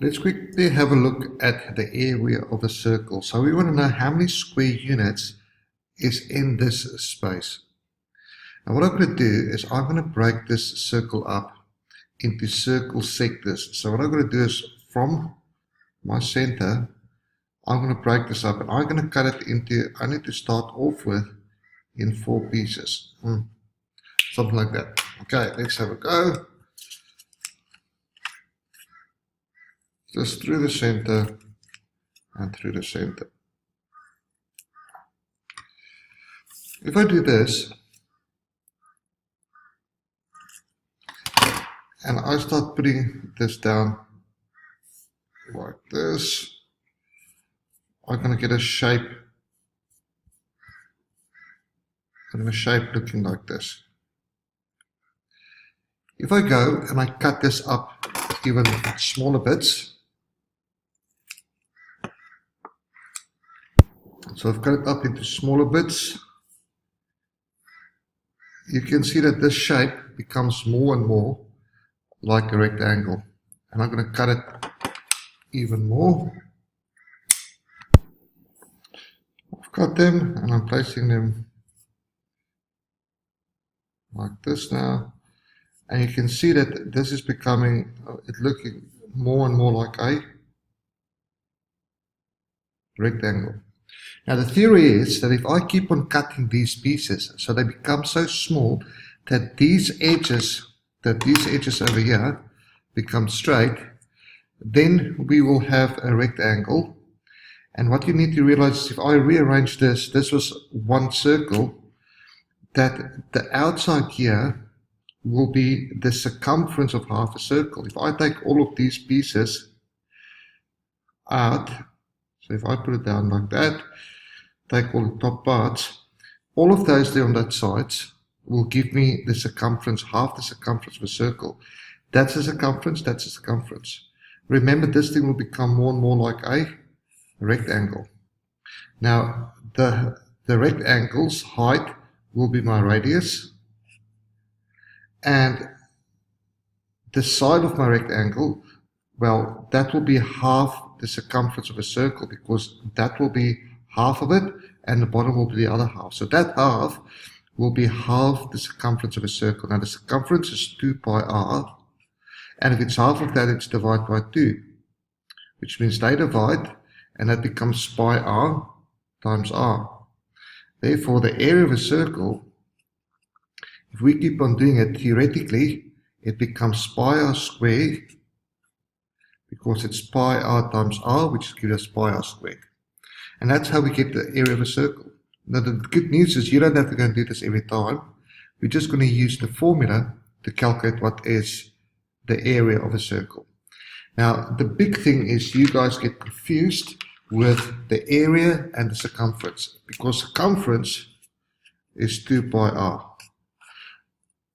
Let's quickly have a look at the area of a circle. So we want to know how many square units is in this space. Now what I'm going to do is I'm going to break this circle up into circle sectors. So what I'm going to do is from my center, I'm going to break this up and I'm going to cut it into, I need to start off with in 4 pieces. Something like that. Okay, let's have a go. Just through the center and through the center. If I do this and I start putting this down like this, I'm going to get a shape looking like this. If I go and I cut this up even smaller bits, so I've cut it up into smaller bits, you can see that this shape becomes more and more like a rectangle. And I'm going to cut it even more. I've cut them and I'm placing them like this now. And you can see that this is becoming, it's looking more and more like a rectangle. Now the theory is that if I keep on cutting these pieces so they become so small that these edges over here become straight, then we will have a rectangle. And what you need to realize is if I rearrange this was one circle, that the outside here will be the circumference of half a circle. If I take all of these pieces out, so if I put it down like that, take all the top parts, all of those there on that side will give me the circumference, half the circumference of a circle. That's the circumference, that's the circumference. Remember, this thing will become more and more like a rectangle. Now, the rectangle's height will be my radius, and the side of my rectangle, well, that will be half the circumference of a circle, because that will be half of it and the bottom will be the other half. So that half will be half the circumference of a circle. Now the circumference is 2 pi r, and if it's half of that, it's divided by 2, which means they divide, and that becomes pi r times r. Therefore, the area of a circle, if we keep on doing it, theoretically, it becomes pi r squared, because it's pi r times r, which gives us pi r squared. And that's how we get the area of a circle. Now the good news is you don't have to go and do this every time. We're just going to use the formula to calculate what is the area of a circle. Now the big thing is you guys get confused with the area and the circumference, because circumference is 2 pi r.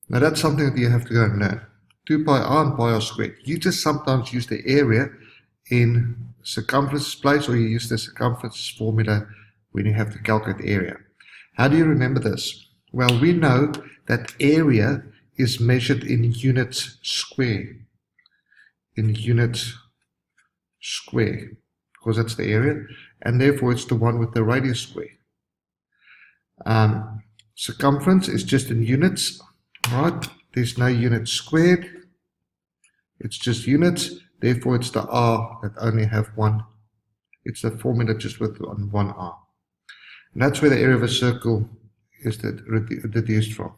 Now that's something that you have to go and learn. 2 pi r and pi r squared. You just sometimes use the area in circumference place, or you use the circumference formula when you have to calculate the area. How do you remember this? Well, we know that area is measured in units square. In units square, because that's the area, and therefore it's the one with the radius square. Circumference is just in units, right? There's no units squared. It's just units. Therefore, it's the r that only have one. It's the formula just with one r. And that's where the area of a circle is deduced from.